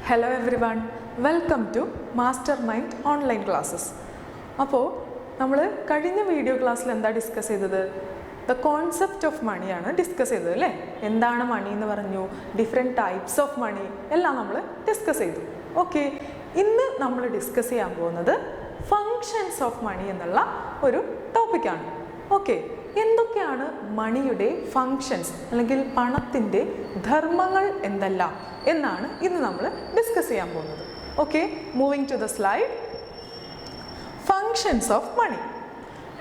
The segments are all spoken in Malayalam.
Hello everyone, welcome to Mastermind Online Classes. അപ്പോൾ നമ്മൾ കഴിഞ്ഞ വീഡിയോ ക്ലാസ്സിൽ എന്താ ഡിസ്കസ് ചെയ്തത്? ദ കോൺസെപ്റ്റ് ഓഫ് മണിയാണ് ഡിസ്കസ് ചെയ്തത് അല്ലേ? എന്താണ് മണി എന്ന് പറഞ്ഞു, ഡിഫറെൻറ്റ് ടൈപ്സ് ഓഫ് മണി എല്ലാം നമ്മൾ ഡിസ്കസ് ചെയ്തു. ഓക്കെ, ഇന്ന് നമ്മൾ ഡിസ്കസ് ചെയ്യാൻ പോകുന്നത് ഫങ്ഷൻസ് ഓഫ് മണി എന്നുള്ള ഒരു ടോപ്പിക്കാണ്. ഓക്കെ, എന്തൊക്കെയാണ് മണിയുടെ ഫങ്ഷൻസ് അല്ലെങ്കിൽ പണത്തിൻ്റെ ധർമ്മങ്ങൾ എന്തെല്ലാം എന്നാണ് ഇന്ന് നമ്മൾ ഡിസ്കസ് ചെയ്യാൻ പോകുന്നത്. Okay, moving to the slide. Functions of money.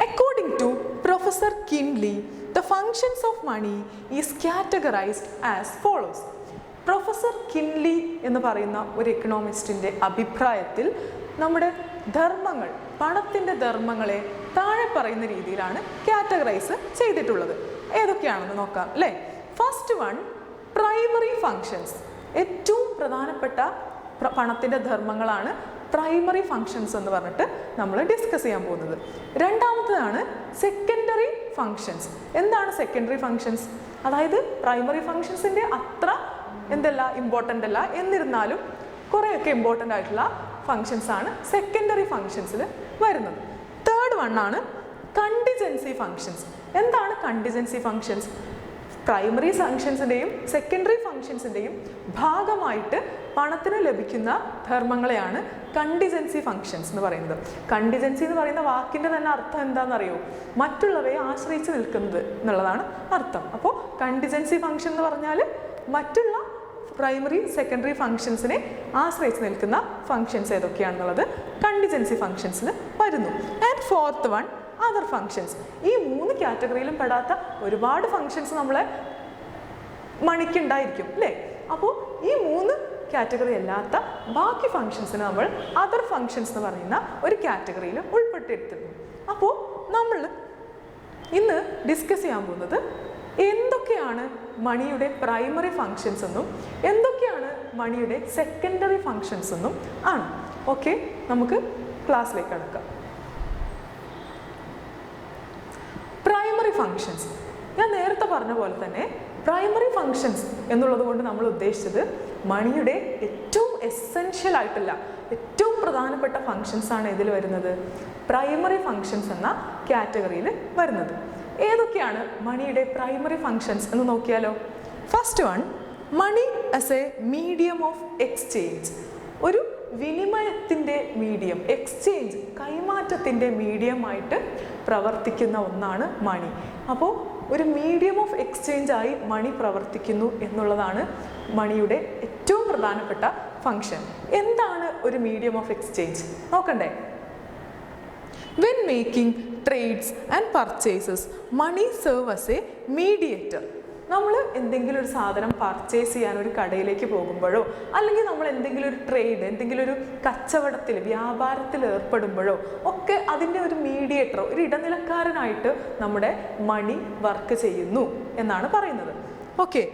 According to Professor Kinley, the functions of money is categorized as follows. Professor Kinley എന്ന് പറയുന്ന ഒരു എക്കണോമിസ്റ്റിൻ്റെ അഭിപ്രായത്തിൽ നമ്മുടെ ധർമ്മങ്ങൾ, പണത്തിൻ്റെ ധർമ്മങ്ങളെ താഴെ പറയുന്ന രീതിയിലാണ് കാറ്റഗറൈസ് ചെയ്തിട്ടുള്ളത്. ഏതൊക്കെയാണെന്ന് നോക്കാം അല്ലേ? First one, primary functions. ഏറ്റവും പ്രധാനപ്പെട്ട പണത്തിൻ്റെ ധർമ്മങ്ങളാണ് പ്രൈമറി ഫങ്ഷൻസ് എന്ന് പറഞ്ഞിട്ട് നമ്മൾ ഡിസ്കസ് ചെയ്യാൻ പോകുന്നത്. രണ്ടാമത്തേതാണ് സെക്കൻഡറി ഫങ്ഷൻസ്. എന്താണ് സെക്കൻഡറി ഫങ്ഷൻസ്? അതായത് പ്രൈമറി ഫങ്ഷൻസിൻ്റെ അത്ര ഇമ്പോർട്ടൻ്റ് അല്ല, എന്നിരുന്നാലും കുറേയൊക്കെ ഇമ്പോർട്ടൻ്റ് ആയിട്ടുള്ള ഫങ്ഷൻസ് ആണ് സെക്കൻഡറി ഫങ്ഷൻസിൽ വരുന്നത്. തേർഡ് വൺ ആണ് കണ്ടിജൻസി ഫങ്ഷൻസ്. എന്താണ് കണ്ടിജൻസി ഫങ്ഷൻസ്? പ്രൈമറി ഫങ്ഷൻസിൻ്റെയും സെക്കൻഡറി ഫങ്ഷൻസിൻ്റെയും ഭാഗമായിട്ട് പണത്തിന് ലഭിക്കുന്ന ധർമ്മങ്ങളെയാണ് കണ്ടിജൻസി ഫങ്ഷൻസ് എന്ന് പറയുന്നത്. കണ്ടിജൻസി എന്ന് പറയുന്ന വാക്കിൻ്റെ തന്നെ അർത്ഥം എന്താണെന്നറിയോ? മറ്റുള്ളവയെ ആശ്രയിച്ച് നിൽക്കുന്നത് എന്നുള്ളതാണ് അർത്ഥം. അപ്പോൾ കണ്ടിജൻസി ഫങ്ഷൻ എന്ന് പറഞ്ഞാൽ മറ്റുള്ള പ്രൈമറി സെക്കൻഡറി ഫങ്ഷൻസിനെ ആശ്രയിച്ച് നിൽക്കുന്ന ഫങ്ഷൻസ് ഏതൊക്കെയാണെന്നുള്ളത് കണ്ടിജൻസി ഫങ്ഷൻസിൽ വരുന്നു. And fourth one, other functions. ഈ മൂന്ന് കാറ്റഗറിയിലും പെടാത്ത ഒരുപാട് ഫങ്ഷൻസ് നമ്മളെ മണിക്കുണ്ടായിരിക്കും അല്ലേ? അപ്പോൾ ഈ മൂന്ന് കാറ്റഗറി അല്ലാത്ത ബാക്കി ഫങ്ഷൻസിന് നമ്മൾ അതർ ഫങ്ഷൻസ് എന്ന് പറയുന്ന ഒരു കാറ്റഗറിയിൽ ഉൾപ്പെടുത്തിയെടുത്തിരുന്നു. അപ്പോൾ നമ്മൾ ഇന്ന് ഡിസ്കസ് ചെയ്യാൻ പോകുന്നത് എന്തൊക്കെയാണ് മണിയുടെ പ്രൈമറി ഫങ്ഷൻസ് എന്നും എന്തൊക്കെയാണ് മണിയുടെ സെക്കൻഡറി ഫങ്ഷൻസ് എന്നും ആണ്. ഓക്കെ, നമുക്ക് ക്ലാസ്സിലേക്ക് കടക്കാം. Primary functions. ഞാൻ നേരത്തെ പറഞ്ഞ പോലെ തന്നെ പ്രൈമറി ഫങ്ഷൻസ് എന്നുള്ളത് കൊണ്ട് നമ്മൾ ഉദ്ദേശിച്ചത് മണിയുടെ ഏറ്റവും എസെൻഷ്യൽ ആയിട്ടുള്ള ഏറ്റവും പ്രധാനപ്പെട്ട ഫങ്ഷൻസ് ആണ് ഇതിൽ വരുന്നത്, പ്രൈമറി ഫങ്ഷൻസ് എന്ന കാറ്റഗറിയിൽ വരുന്നത്. ഏതൊക്കെയാണ് മണിയുടെ പ്രൈമറി ഫങ്ഷൻസ് എന്ന് നോക്കിയാലോ? First one, money as a medium of exchange. ഒരു വിനിമയത്തിൻ്റെ മീഡിയം, എക്സ്ചേഞ്ച് കൈമാറ്റത്തിൻ്റെ മീഡിയമായിട്ട് പ്രവർത്തിക്കുന്ന ഒന്നാണ് മണി. അപ്പോൾ ഒരു മീഡിയം ഓഫ് എക്സ്ചേഞ്ച് ആയി മണി പ്രവർത്തിക്കുന്നു എന്നുള്ളതാണ് മണിയുടെ ഏറ്റവും പ്രധാനപ്പെട്ട ഫങ്ഷൻ. എന്താണ് ഒരു മീഡിയം ഓഫ് എക്സ്ചേഞ്ച് നോക്കണ്ടേ? When making trades and purchases, money serves as a mediator. നമ്മൾ എന്തെങ്കിലും ഒരു സാധനം പർച്ചേസ് ചെയ്യാൻ ഒരു കടയിലേക്ക് പോകുമ്പോഴോ അല്ലെങ്കിൽ നമ്മൾ എന്തെങ്കിലും ഒരു ട്രേഡ്, എന്തെങ്കിലും ഒരു കച്ചവടത്തിൽ വ്യാപാരത്തിൽ ഏർപ്പെടുമ്പോഴോ ഒക്കെ അതിൻ്റെ ഒരു മീഡിയേറ്റർ, ഒരു ഇടനിലക്കാരനായിട്ട് നമ്മുടെ മണി വർക്ക് ചെയ്യുന്നു എന്നാണ് പറയുന്നത്. Okay,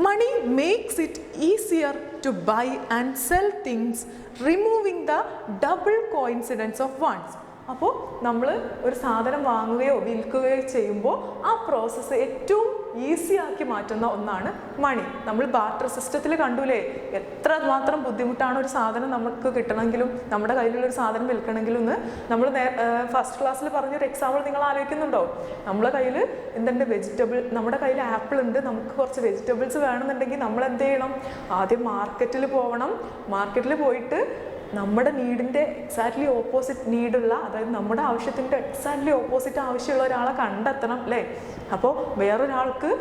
money makes it easier to buy and sell things, removing the double coincidence of wants. അപ്പോൾ നമ്മൾ ഒരു സാധനം വാങ്ങുകയോ വിൽക്കുകയോ ചെയ്യുമ്പോൾ ആ പ്രോസസ്സ് ഏറ്റവും ഈസി ആക്കി മാറ്റുന്ന ഒന്നാണ് മണി. നമ്മൾ ബാർട്ടർ സിസ്റ്റത്തിൽ കണ്ടുല്ലേ, എത്ര മാത്രം ബുദ്ധിമുട്ടാണ് ഒരു സാധനം നമുക്ക് കിട്ടണമെങ്കിലും നമ്മുടെ കയ്യിലുള്ളൊരു സാധനം വിൽക്കണമെങ്കിലും എന്ന് നമ്മൾ ഫസ്റ്റ് ക്ലാസ്സിൽ പറഞ്ഞൊരു എക്സാമ്പിൾ നിങ്ങൾ ആലോചിക്കുന്നുണ്ടോ? നമ്മുടെ കയ്യിൽ നമ്മുടെ കയ്യിൽ ആപ്പിൾ ഉണ്ട്, നമുക്ക് കുറച്ച് വെജിറ്റബിൾസ് വേണമെന്നുണ്ടെങ്കിൽ നമ്മൾ എന്ത് ചെയ്യണം? ആദ്യം മാർക്കറ്റിൽ പോകണം. മാർക്കറ്റിൽ പോയിട്ട് നമ്മുടെ നീഡിൻ്റെ എക്സാക്ട്ലി ഓപ്പോസിറ്റ് നീഡുള്ള, അതായത് നമ്മുടെ ആവശ്യത്തിൻ്റെ എക്സാക്ട്ലി ഓപ്പോസിറ്റ് ആവശ്യമുള്ള ഒരാളെ കണ്ടെത്തണം അല്ലേ? അപ്പോൾ വേറൊരാൾക്ക്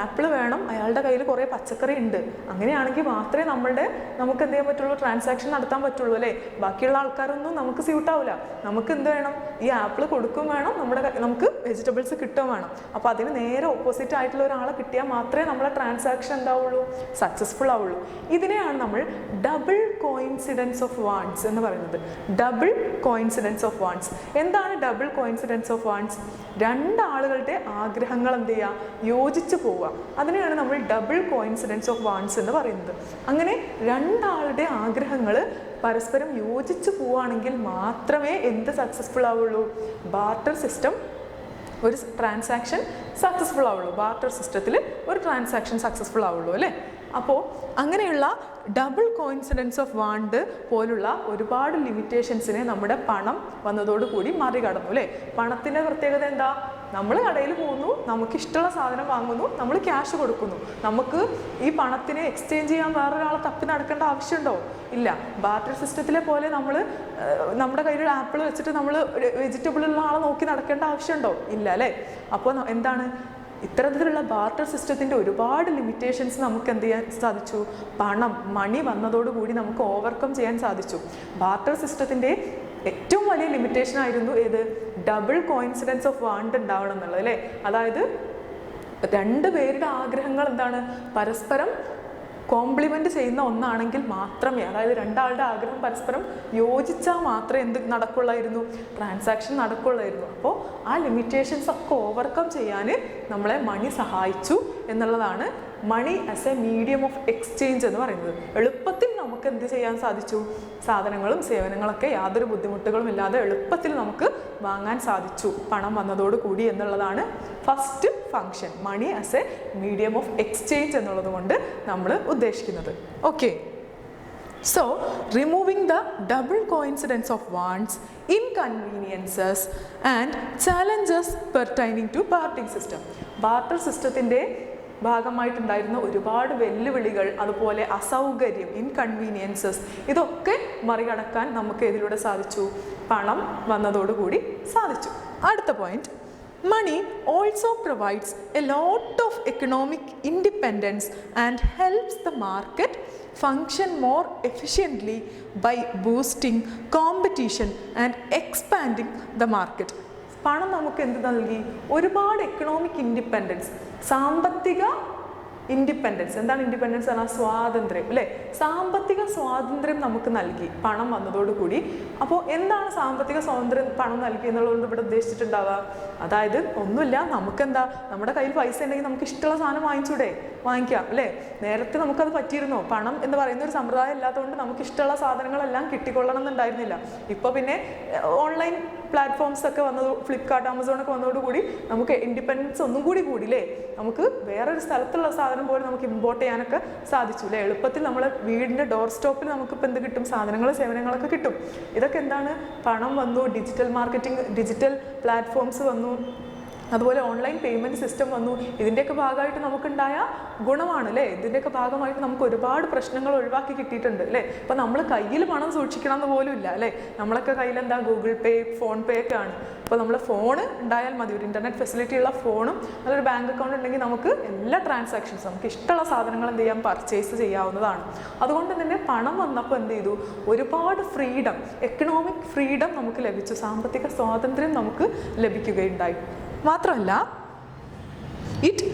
ആപ്പിൾ വേണം, അയാളുടെ കയ്യിൽ കുറേ പച്ചക്കറി ഉണ്ട്. അങ്ങനെയാണെങ്കിൽ മാത്രമേ നമുക്ക് എന്ത് ചെയ്യാൻ പറ്റുള്ളൂ? ട്രാൻസാക്ഷൻ നടത്താൻ പറ്റുള്ളൂ അല്ലേ? ബാക്കിയുള്ള ആൾക്കാരൊന്നും നമുക്ക് സ്യൂട്ടാവില്ല. നമുക്ക് എന്ത് വേണം? ഈ ആപ്പിൾ കൊടുക്കും വേണം, നമുക്ക് വെജിറ്റബിൾസ് കിട്ടുകയും വേണം. അപ്പോൾ അതിന് നേരെ ഓപ്പോസിറ്റ് ആയിട്ടുള്ള ഒരാളെ കിട്ടിയാൽ മാത്രമേ നമ്മളെ ട്രാൻസാക്ഷൻ എന്താവുള്ളൂ? സക്സസ്ഫുൾ ആവുള്ളൂ. ഇതിനെയാണ് നമ്മൾ ഡബിൾ കോയിൻസിഡൻസ് ഓഫ് വാണ്ട്സ് എന്ന് പറയുന്നത്. Double coincidence of wants. എന്താണ് ഡബിൾ കോയിൻസിഡൻസ് ഓഫ് വാണ്ട്സ്? രണ്ടാളുകളുടെ ആഗ്രഹങ്ങൾ എന്ത് ചെയ്യുക? യോജിച്ച് പോവുക. അതിനെയാണ് നമ്മൾ ഡബിൾ കോയിൻസിഡൻസ് ഓഫ് വാണ്ട്സ് എന്ന് പറയുന്നത്. അങ്ങനെ രണ്ടാളുടെ ആഗ്രഹങ്ങൾ പരസ്പരം യോജിച്ച് പോവുകയാണെങ്കിൽ മാത്രമേ എന്ത് സക്സസ്ഫുൾ ആവുള്ളൂ? ബാർട്ടർ സിസ്റ്റം ഒരു ട്രാൻസാക്ഷൻ സക്സസ്ഫുൾ ആവുള്ളൂ. ബാർട്ടർ സിസ്റ്റത്തിൽ ഒരു ട്രാൻസാക്ഷൻ സക്സസ്ഫുൾ ആവുള്ളൂ അല്ലേ? അപ്പോൾ അങ്ങനെയുള്ള ഡബിൾ കോയിൻസിഡൻസ് ഓഫ് വാണ്ട് പോലുള്ള ഒരുപാട് ലിമിറ്റേഷൻസിനെ നമ്മുടെ പണം വന്നതോടുകൂടി മറികടന്നു അല്ലേ. പണത്തിൻ്റെ പ്രത്യേകത എന്താ? നമ്മൾ കടയിൽ പോകുന്നു, നമുക്കിഷ്ടമുള്ള സാധനം വാങ്ങുന്നു, നമ്മൾ ക്യാഷ് കൊടുക്കുന്നു. നമുക്ക് ഈ പണത്തിനെ എക്സ്ചേഞ്ച് ചെയ്യാൻ വേറൊരാളെ തപ്പി നടക്കേണ്ട ആവശ്യമുണ്ടോ? ഇല്ല. ബാർട്ടർ സിസ്റ്റത്തിലെ പോലെ നമ്മൾ നമ്മുടെ കയ്യിൽ ആപ്പിൾ വെച്ചിട്ട് നമ്മൾ വെജിറ്റബിളുള്ള ആളെ നോക്കി നടക്കേണ്ട ആവശ്യമുണ്ടോ? ഇല്ല അല്ലേ. അപ്പോൾ എന്താണ്, ഇത്തരത്തിലുള്ള ബാർട്ടർ സിസ്റ്റത്തിൻ്റെ ഒരുപാട് ലിമിറ്റേഷൻസ് നമുക്ക് എന്ത് ചെയ്യാൻ സാധിച്ചു? മണി വന്നതോടുകൂടി നമുക്ക് ഓവർകം ചെയ്യാൻ സാധിച്ചു. ബാർട്ടർ സിസ്റ്റത്തിൻ്റെ ഏറ്റവും വലിയ ലിമിറ്റേഷൻ ആയിരുന്നു ഏത്? ഡബിൾ കോയിൻസിഡൻസ് ഓഫ് വാണ്ട് ഉണ്ടാവണം എന്നുള്ളത് അല്ലേ. അതായത് രണ്ടുപേരുടെ ആഗ്രഹങ്ങൾ എന്താണ്? പരസ്പരം കോംപ്ലിമെൻ്റ് ചെയ്യുന്ന ഒന്നാണെങ്കിൽ മാത്രമേ, അതായത് രണ്ടാളുടെ ആഗ്രഹം പരസ്പരം യോജിച്ചാൽ മാത്രമേ എന്ത് നടക്കുള്ളായിരുന്നു? ട്രാൻസാക്ഷൻ നടക്കുള്ളായിരുന്നു. അപ്പോൾ ആ ലിമിറ്റേഷൻസ് ഒക്കെ ഓവർകം ചെയ്യാൻ നമ്മളെ മണി സഹായിച്ചു എന്നുള്ളതാണ് money as a medium of exchange എന്ന് പറയുന്നത്. എളുപ്പത്തിൽ നമുക്ക് എന്ത് ചെയ്യാൻ സാധിച്ചു? സാധനങ്ങളും സേവനങ്ങളൊക്കെ യാതൊരു ബുദ്ധിമുട്ടുകളും ഇല്ലാതെ എളുപ്പത്തിൽ നമുക്ക് വാങ്ങാൻ സാധിച്ചു പണം വന്നതോടുകൂടി എന്നുള്ളതാണ് first function. Money as a medium of exchange എന്നുള്ളത് കൊണ്ട് നമ്മൾ ഉദ്ദേശിക്കുന്നത്. Okay, so removing the double coincidence of wants, inconveniences and challenges pertaining to bartering system. Barter സിസ്റ്റത്തിൻ്റെ ഭാഗമായിട്ടുണ്ടായിരുന്ന ഒരുപാട് വെല്ലുവിളികൾ, അതുപോലെ അസൗകര്യം, ഇൻകൺവീനിയൻസസ്, ഇതൊക്കെ മറികടക്കാൻ നമുക്ക് ഇതിലൂടെ സാധിച്ചു? പണം വന്നതോടുകൂടി സാധിച്ചു. അടുത്ത point, money also provides a lot of economic independence and helps the market function more efficiently by boosting competition and expanding the market. പണം നമുക്ക് എന്ത് നൽകി? ഒരുപാട് എക്കണോമിക് ഇൻഡിപെൻഡൻസ്, സാമ്പത്തിക ഇൻഡിപെൻഡൻസ്. എന്താണ് ഇൻഡിപെൻഡൻസ്? പറഞ്ഞാൽ സ്വാതന്ത്ര്യം അല്ലേ. സാമ്പത്തിക സ്വാതന്ത്ര്യം നമുക്ക് നൽകി പണം വന്നതോടുകൂടി. അപ്പോൾ എന്താണ് സാമ്പത്തിക സ്വാതന്ത്ര്യം പണം നൽകി എന്നുള്ളതുകൊണ്ട് ഇവിടെ ഉദ്ദേശിച്ചിട്ടുണ്ടാവുക? അതായത് ഒന്നുമില്ല, നമുക്കെന്താ, നമ്മുടെ കയ്യിൽ പൈസ ഉണ്ടെങ്കിൽ നമുക്ക് ഇഷ്ടമുള്ള സാധനം വാങ്ങിക്കാം അല്ലേ. നേരത്തെ നമുക്കത് പറ്റിയിരുന്നോ? പണം എന്ന് പറയുന്ന ഒരു സമ്പ്രദായം ഇല്ലാത്തതുകൊണ്ട് നമുക്ക് ഇഷ്ടമുള്ള സാധനങ്ങളെല്ലാം കിട്ടിക്കൊള്ളണം എന്നുണ്ടായിരുന്നില്ല. ഇപ്പോൾ പിന്നെ ഓൺലൈൻ പ്ലാറ്റ്ഫോംസ് ഒക്കെ വന്നത്, ഫ്ലിപ്കാർട്ട്, ആമസോണൊക്കെ വന്നതോടുകൂടി നമുക്ക് ഇൻഡിപെൻഡൻസ് ഒന്നും കൂടി കൂടിയില്ലേ. നമുക്ക് വേറൊരു സ്ഥലത്തുള്ള സാധനം പോലും നമുക്ക് ഇമ്പോർട്ട് ചെയ്യാനൊക്കെ സാധിച്ചു അല്ലേ. എളുപ്പത്തിൽ നമ്മളെ വീടിൻ്റെ ഡോർ സ്റ്റോപ്പിൽ നമുക്കിപ്പോൾ എന്ത് കിട്ടും? സാധനങ്ങൾ, സേവനങ്ങളൊക്കെ കിട്ടും. ഇതൊക്കെ എന്താണ്? പണം വന്നു, ഡിജിറ്റൽ മാർക്കറ്റിംഗ്, ഡിജിറ്റൽ പ്ലാറ്റ്ഫോംസ് വന്നു, അതുപോലെ ഓൺലൈൻ പേയ്മെൻറ്റ് സിസ്റ്റം വന്നു. ഇതിൻ്റെയൊക്കെ ഭാഗമായിട്ട് നമുക്കുണ്ടായ ഗുണമാണ് അല്ലേ. ഇതിൻ്റെയൊക്കെ ഭാഗമായിട്ട് നമുക്ക് ഒരുപാട് പ്രശ്നങ്ങൾ ഒഴിവാക്കി കിട്ടിയിട്ടുണ്ട് അല്ലേ. ഇപ്പോൾ നമ്മൾ കയ്യിൽ പണം സൂക്ഷിക്കണം എന്ന് പോലും ഇല്ല അല്ലേ. നമ്മളൊക്കെ കയ്യിൽ എന്താ, ഗൂഗിൾ പേ, ഫോൺ പേ ഒക്കെ ആണ്. അപ്പോൾ നമ്മൾ ഫോണ് ഉണ്ടായാൽ മതി, ഒരു ഇൻ്റർനെറ്റ് ഫെസിലിറ്റി ഉള്ള ഫോണും നല്ലൊരു ബാങ്ക് അക്കൗണ്ട് ഉണ്ടെങ്കിൽ നമുക്ക് എല്ലാ ട്രാൻസാക്ഷൻസും, നമുക്ക് ഇഷ്ടമുള്ള സാധനങ്ങൾ എന്ത് ചെയ്യാം? പർച്ചേസ് ചെയ്യാവുന്നതാണ്. അതുകൊണ്ട് തന്നെ പണം വന്നപ്പോൾ എന്ത് ചെയ്തു? ഒരുപാട് ഫ്രീഡം, എക്കണോമിക് ഫ്രീഡം നമുക്ക് ലഭിച്ചു, സാമ്പത്തിക സ്വാതന്ത്ര്യം നമുക്ക് ലഭിക്കുകയുണ്ടായി. മാത്രമല്ല, it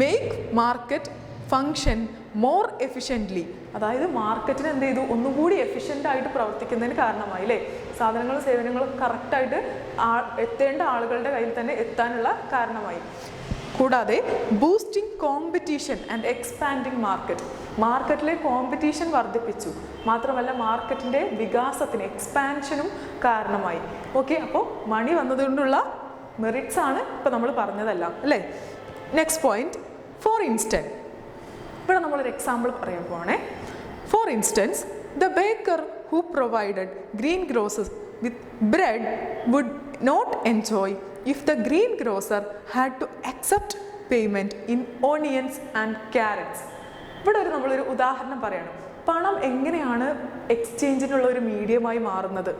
make market function more efficiently. അതായത് മാർക്കറ്റിന് എന്ത് ചെയ്തു? ഒന്നുകൂടി എഫിഷ്യൻ്റ് ആയിട്ട് പ്രവർത്തിക്കുന്നതിന് കാരണമായി അല്ലേ. സാധനങ്ങളും സേവനങ്ങളും കറക്റ്റായിട്ട് എത്തേണ്ട ആളുകളുടെ കയ്യിൽ തന്നെ എത്താനുള്ള കാരണമായി. കൂടാതെ boosting competition and expanding market, മാർക്കറ്റിലെ കോമ്പറ്റീഷൻ വർദ്ധിപ്പിച്ചു. മാത്രമല്ല മാർക്കറ്റിൻ്റെ വികാസത്തിന്, എക്സ്പാൻഷനും കാരണമായി. ഓക്കെ, അപ്പോൾ മണി വന്നതുകൊണ്ടുള്ള മെറിറ്റ്സ് ആണ് ഇപ്പോൾ നമ്മൾ പറഞ്ഞതെല്ലാം അല്ലേ. നെക്സ്റ്റ് പോയിന്റ്, ഫോർ ഇൻസ്റ്റൻസ്, ഇവിടെ നമ്മളൊരു എക്സാമ്പിൾ പറയാൻ പോവാണേ. For instance, the baker who provided green grocers with bread would not enjoy if the green grocer had to accept payment in onions and carrots. ഇവിടെ നമ്മളൊരു ഉദാഹരണം പറയണം. പണം എങ്ങനെയാണ് എക്സ്ചേഞ്ചിനുള്ള ഒരു മീഡിയമായി മാറുന്നത്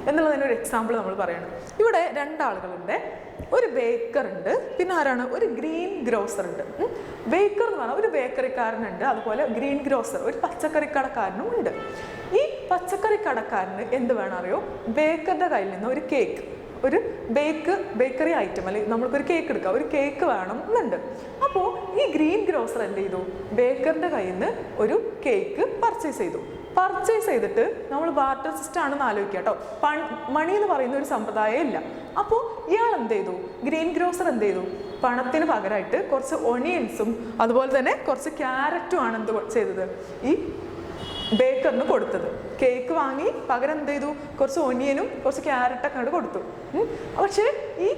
എന്നുള്ളതിനൊരു എക്സാമ്പിൾ നമ്മൾ പറയണം. ഇവിടെ രണ്ടാളുകളുണ്ട്, ഒരു ബേക്കർ ഉണ്ട്, പിന്നെ ആരാണ്? ഒരു ഗ്രീൻ ഗ്രോസർ ഉണ്ട്. ബേക്കർ എന്ന് പറഞ്ഞാൽ ഒരു ബേക്കറിക്കാരനുണ്ട്, അതുപോലെ ഗ്രീൻ ഗ്രോസർ ഒരു പച്ചക്കറിക്കടക്കാരനും ഉണ്ട്. ഈ പച്ചക്കറിക്കടക്കാരന് എന്ത് വേണം അറിയോ? ബേക്കറുടെ കയ്യിൽ നിന്ന് ഒരു കേക്ക്, ഒരു ബേക്കറി ഐറ്റം, അല്ലെങ്കിൽ നമ്മൾക്കൊരു കേക്ക് എടുക്കാം, ഒരു കേക്ക് വേണം എന്നുണ്ട്. അപ്പോൾ ഈ ഗ്രീൻ ഗ്രോസർ എന്ത് ചെയ്തു? ബേക്കറിൻ്റെ കയ്യിൽ നിന്ന് ഒരു കേക്ക് പർച്ചേസ് ചെയ്തു. പർച്ചേസ് ചെയ്തിട്ട് നമ്മൾ ബാർട്ടർ സിസ്റ്റം ആണെന്ന് ആലോചിക്കുക കേട്ടോ. മണി എന്ന് പറയുന്ന ഒരു സമ്പ്രദായം ഇല്ല. അപ്പോൾ ഇയാൾ എന്ത് ചെയ്തു? ഗ്രീൻ ഗ്രോസർ എന്ത് ചെയ്തു? പണത്തിന് പകരമായിട്ട് കുറച്ച് ഒണിയൻസും അതുപോലെ തന്നെ കുറച്ച് ക്യാരറ്റും ആണ് എന്ത് ചെയ്തത്? ഈ ബേക്കറിന് കൊടുത്തത്. കേക്ക് വാങ്ങി പകരം എന്ത് ചെയ്തു? കുറച്ച് ഒനിയനും കുറച്ച് ക്യാരറ്റൊക്കെ അങ്ങോട്ട് കൊടുത്തു. പക്ഷേ ഈ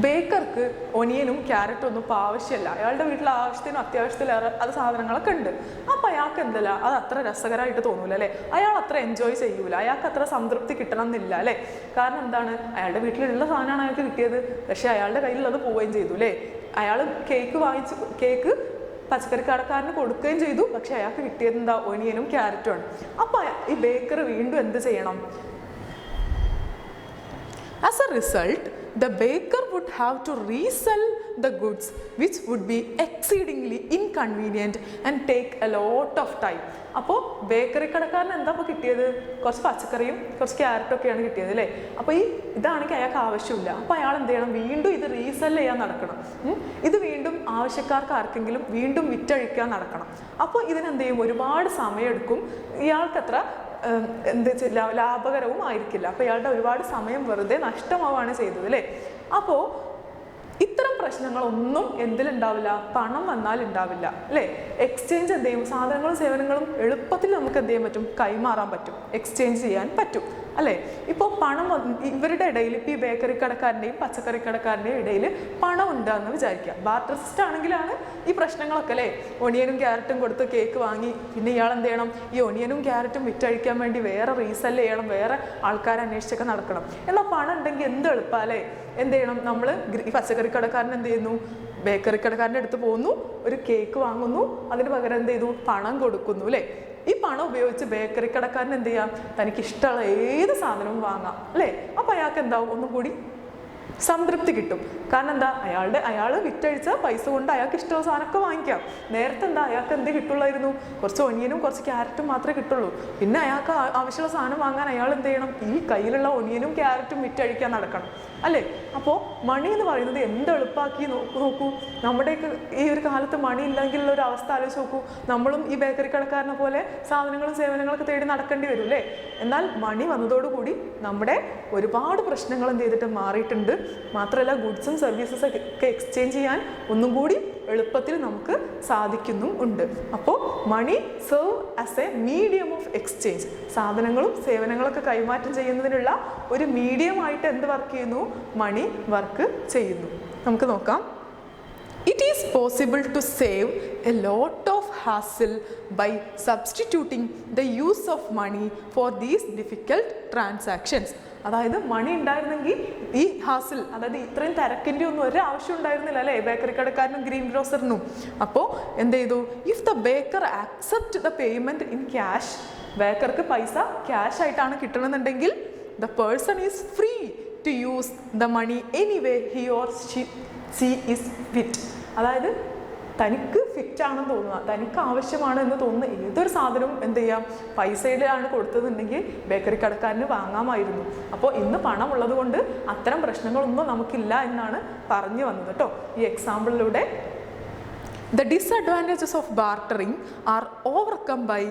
ബേക്കർക്ക് ഒനിയനും ക്യാരറ്റും ഒന്നും ഇപ്പോൾ ആവശ്യമില്ല. അയാളുടെ വീട്ടിൽ ആവശ്യത്തിനും അത്യാവശ്യത്തിലേറെ അത് സാധനങ്ങളൊക്കെ ഉണ്ട്. അപ്പോൾ അയാൾക്ക് എന്തല്ല അത് അത്ര രസകരമായിട്ട് തോന്നൂല അല്ലേ, അയാൾ അത്ര എൻജോയ് ചെയ്യൂല, അയാൾക്ക് അത്ര സംതൃപ്തി കിട്ടണം എന്നില്ല അല്ലേ. കാരണം എന്താണ്, അയാളുടെ വീട്ടിലുള്ള സാധനമാണ് അയാൾക്ക് കിട്ടിയത്, പക്ഷേ അയാളുടെ കയ്യിലുള്ളത് പോവുകയും ചെയ്തു അല്ലേ. അയാൾ കേക്ക് പച്ചക്കറി കടക്കാരന് കൊടുക്കുകയും ചെയ്തു, പക്ഷെ അയാൾക്ക് കിട്ടിയത് എന്താ, ഒനിയനും ക്യാരറ്റും ആണ്. അപ്പോൾ ഈ ബേക്കർ വീണ്ടും എന്ത് ചെയ്യണം? As a result, the baker would have to resell the goods, which would be exceedingly inconvenient and take a lot of time. അപ്പോൾ ബേക്കറി കടക്കാരന് എന്താ ഇപ്പോൾ കിട്ടിയത്? കുറച്ച് പച്ചക്കറിയും കുറച്ച് ക്യാരറ്റും ഒക്കെയാണ് കിട്ടിയത് അല്ലേ. അപ്പോൾ ഇതാണെങ്കിൽ അയാൾക്ക് ആവശ്യമില്ല. അപ്പോൾ അയാൾ എന്ത് ചെയ്യണം? വീണ്ടും ഇത് റീസെൽ ചെയ്യാൻ നടക്കണം. ഇത് വീണ്ടും ആവശ്യക്കാർക്ക് ആർക്കെങ്കിലും വീണ്ടും വിറ്റഴിക്കാൻ നടക്കണം. അപ്പോൾ ഇതിനെന്ത് ചെയ്യും? ഒരുപാട് സമയമെടുക്കും. ഇയാൾക്ക് അത്ര ലാഭകരവും ആയിരിക്കില്ല. അപ്പോൾ ഇയാളുടെ ഒരുപാട് സമയം വെറുതെ നഷ്ടമാവുകയാണ് ചെയ്തത് അല്ലേ. അപ്പോൾ ഇത്തരം പ്രശ്നങ്ങളൊന്നും എന്തിലുണ്ടാവില്ല? പണം വന്നാൽ ഉണ്ടാവില്ല അല്ലേ. എക്സ്ചേഞ്ച് എന്ത് ചെയ്യും? സാധനങ്ങളും സേവനങ്ങളും എളുപ്പത്തിൽ നമുക്ക് എന്ത് ചെയ്യാൻ പറ്റും? കൈമാറാൻ പറ്റും, എക്സ്ചേഞ്ച് ചെയ്യാൻ പറ്റും അല്ലേ. ഇപ്പോൾ പണം ഇവരുടെ ഇടയിൽ, ഇപ്പോൾ ഈ ബേക്കറി കടക്കാരൻ്റെയും പച്ചക്കറി കടക്കാരൻ്റെയും ഇടയിൽ പണം ഉണ്ടാന്ന് വിചാരിക്കുക. ബാർട്ടർ സിസ്റ്റം ആണെങ്കിലാണ് ഈ പ്രശ്നങ്ങളൊക്കെ അല്ലേ. ഒനിയനും ക്യാരറ്റും കൊടുത്ത് കേക്ക് വാങ്ങി, പിന്നെ ഇയാൾ എന്ത് ചെയ്യണം? ഈ ഒനിയനും ക്യാരറ്റും വിറ്റഴിക്കാൻ വേണ്ടി വേറെ റീസെൽ ചെയ്യണം, വേറെ ആൾക്കാരെ അന്വേഷിച്ചൊക്കെ നടക്കണം. എന്നാൽ പണം ഉണ്ടെങ്കിൽ എന്ത് എളുപ്പമാണ് അല്ലേ. എന്ത് ചെയ്യണം? നമ്മൾ ഈ പച്ചക്കറി കടക്കാരൻ എന്ത് ചെയ്യുന്നു? ബേക്കറി കടക്കാരൻ്റെ അടുത്ത് പോകുന്നു, ഒരു കേക്ക് വാങ്ങുന്നു, അതിന് പകരം എന്ത് ചെയ്തു? പണം കൊടുക്കുന്നു അല്ലേ. ഈ പണം ഉപയോഗിച്ച് ബേക്കറി കടക്കാരൻ എന്ത് ചെയ്യാം? തനിക്ക് ഇഷ്ടമുള്ള ഏത് സാധനവും വാങ്ങാം അല്ലേ. അപ്പോൾ അയാൾക്ക് എന്താവും? ഒന്നും കൂടി സംതൃപ്തി കിട്ടും. കാരണം എന്താ? അയാൾ വിറ്റഴിച്ച പൈസ കൊണ്ട് അയാൾക്ക് ഇഷ്ടമുള്ള സാധനമൊക്കെ വാങ്ങിക്കാം. നേരത്തെ എന്താ അയാൾക്ക് എന്ത് കിട്ടുള്ളായിരുന്നു? കുറച്ച് ഒനിയനും കുറച്ച് ക്യാരറ്റും മാത്രമേ കിട്ടുള്ളൂ. പിന്നെ അയാൾക്ക് ആവശ്യമുള്ള സാധനം വാങ്ങാൻ അയാൾ എന്ത് ചെയ്യണം? ഈ കയ്യിലുള്ള ഒനിയനും ക്യാരറ്റും വിറ്റഴിക്കാൻ നടക്കണം അല്ലേ. അപ്പോൾ മണി എന്ന് പറയുന്നത് എന്ത് എളുപ്പമാക്കി നോക്കൂ. നമ്മുടെയൊക്കെ ഈ ഒരു കാലത്ത് മണി ഇല്ലെങ്കിലുള്ള ഒരു അവസ്ഥ ആലോചിച്ച് നോക്കൂ. നമ്മളും ഈ ബേക്കറി കടക്കാരനെ പോലെ സാധനങ്ങളും സേവനങ്ങളൊക്കെ തേടി നടക്കേണ്ടി വരും അല്ലേ. എന്നാൽ മണി വന്നതോടുകൂടി നമ്മുടെ ഒരുപാട് പ്രശ്നങ്ങൾ എന്ത് ചെയ്തിട്ട് മാറിയിട്ടുണ്ട്. മാത്രമല്ല ഗുഡ്സും സർവീസസ് ഒക്കെ എക്സ്ചേഞ്ച് ചെയ്യാൻ ഒന്നും കൂടി എളുപ്പത്തിൽ നമുക്ക് സാധിക്കുന്നും ഉണ്ട്. അപ്പോൾ money serve as a medium of exchange. സാധനങ്ങളും സേവനങ്ങളൊക്കെ കൈമാറ്റം ചെയ്യുന്നതിനുള്ള ഒരു മീഡിയം ആയിട്ട് എന്ത് വർക്ക് ചെയ്യുന്നു? മണി വർക്ക് ചെയ്യുന്നു. നമുക്ക് നോക്കാം. It is possible to save a lot of hassle by substituting the use of money for these difficult transactions. അതായത് മണി ഉണ്ടായിരുന്നെങ്കിൽ ഈ ഹാസിൽ, അതായത് ഇത്രയും തിരക്കിൻ്റെ ഒന്നും ഒരു ആവശ്യം ഉണ്ടായിരുന്നില്ല അല്ലേ ബേക്കറി കടക്കാരനും ഗ്രീൻ ഗ്രോസറിനും. അപ്പോൾ എന്ത് ചെയ്തു? If the baker accept the payment in cash, ബേക്കർക്ക് പൈസ ക്യാഷ് ആയിട്ടാണ് കിട്ടണമെന്നുണ്ടെങ്കിൽ the person is free to use the money any way he or she is fit. അതായത് തനിക്ക് ഫിറ്റ് ആണെന്ന് തോന്നുക, തനിക്ക് ആവശ്യമാണ് എന്ന് തോന്നുന്ന ഏതൊരു സാധനവും എന്ത് ചെയ്യാം? പൈസയിലാണ് കൊടുത്തതെന്നുണ്ടെങ്കിൽ ബേക്കറി കടക്കാരന് വാങ്ങാമായിരുന്നു. അപ്പോൾ ഇന്ന് പണം ഉള്ളത് കൊണ്ട് അത്തരം പ്രശ്നങ്ങളൊന്നും നമുക്കില്ല എന്നാണ് പറഞ്ഞു വന്നത് കേട്ടോ ഈ എക്സാമ്പിളിലൂടെ. The disadvantages of bartering are overcome by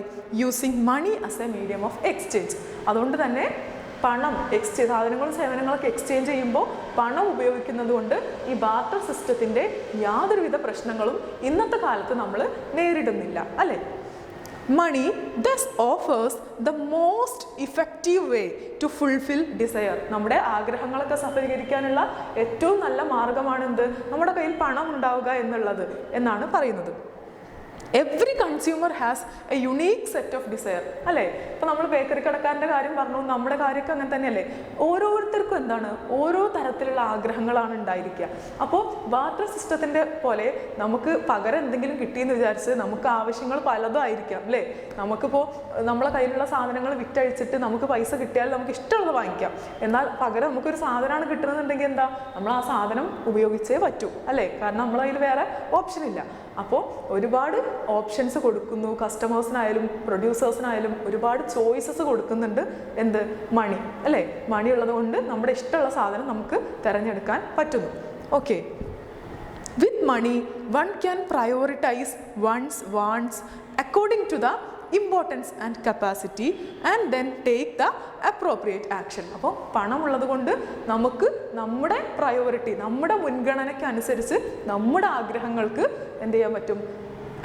using money as a medium of exchange. അതുകൊണ്ട് തന്നെ പണം സാധനങ്ങളും സേവനങ്ങളൊക്കെ എക്സ്ചേഞ്ച് ചെയ്യുമ്പോൾ പണം ഉപയോഗിക്കുന്നത് കൊണ്ട് ഈ ബാർട്ടർ സിസ്റ്റത്തിൻ്റെ യാതൊരുവിധ പ്രശ്നങ്ങളും ഇന്നത്തെ കാലത്ത് നമ്മൾ നേരിടുന്നില്ല അല്ലേ. മണി thus offers the most effective way to fulfill desire. നമ്മുടെ ആഗ്രഹങ്ങളൊക്കെ സഫലീകരിക്കാനുള്ള ഏറ്റവും നല്ല മാർഗമാണ് എന്ത്? നമ്മുടെ കയ്യിൽ പണം ഉണ്ടാവുക എന്നുള്ളത് എന്നാണ് പറയുന്നത്. Every consumer has a unique set of desire അല്ലേ. ഇപ്പോൾ നമ്മൾ ബേക്കറി കടക്കാരൻ്റെ കാര്യം പറഞ്ഞു, നമ്മുടെ കാര്യമൊക്കെ അങ്ങനെ തന്നെയല്ലേ. ഓരോരുത്തർക്കും എന്താണ്? ഓരോ തരത്തിലുള്ള ആഗ്രഹങ്ങളാണ് ഉണ്ടായിരിക്കുക. അപ്പോൾ ബാർട്ടർ സിസ്റ്റത്തിൻ്റെ പോലെ നമുക്ക് പകരം എന്തെങ്കിലും കിട്ടിയെന്ന് വിചാരിച്ച് നമുക്ക് ആവശ്യങ്ങൾ പലതും ആയിരിക്കാം അല്ലേ. നമുക്കിപ്പോൾ നമ്മളെ കയ്യിലുള്ള സാധനങ്ങൾ വിറ്റഴിച്ചിട്ട് നമുക്ക് പൈസ കിട്ടിയാൽ നമുക്ക് ഇഷ്ടമുള്ളത് വാങ്ങിക്കാം. എന്നാൽ പകരം നമുക്കൊരു സാധനമാണ് കിട്ടുന്നുണ്ടെങ്കിൽ എന്താ? നമ്മൾ ആ സാധനം ഉപയോഗിച്ചേ പറ്റൂ അല്ലേ. കാരണം നമ്മളെ കയ്യിൽ വേറെ ഓപ്ഷൻ ഇല്ല. അപ്പോൾ ഒരുപാട് ഓപ്ഷൻസ് കൊടുക്കുന്നു, കസ്റ്റമേഴ്സിനായാലും പ്രൊഡ്യൂസേഴ്സിനായാലും ഒരുപാട് ചോയ്സസ് കൊടുക്കുന്നുണ്ട്. എന്ത്? മണി അല്ലേ. മണി ഉള്ളത് കൊണ്ട് നമ്മുടെ ഇഷ്ടമുള്ള സാധനം നമുക്ക് തിരഞ്ഞെടുക്കാൻ പറ്റുന്നു. Okay, with money one can prioritize one's wants according to the importance and capacity and then take the appropriate action. അപ്പോൾ പണമുള്ളത് കൊണ്ട് നമുക്ക് നമ്മുടെ പ്രയോറിറ്റി, നമ്മുടെ മുൻഗണനയ്ക്ക് അനുസരിച്ച് നമ്മുടെ ആഗ്രഹങ്ങൾക്ക് എന്ത് ചെയ്യാൻ പറ്റും?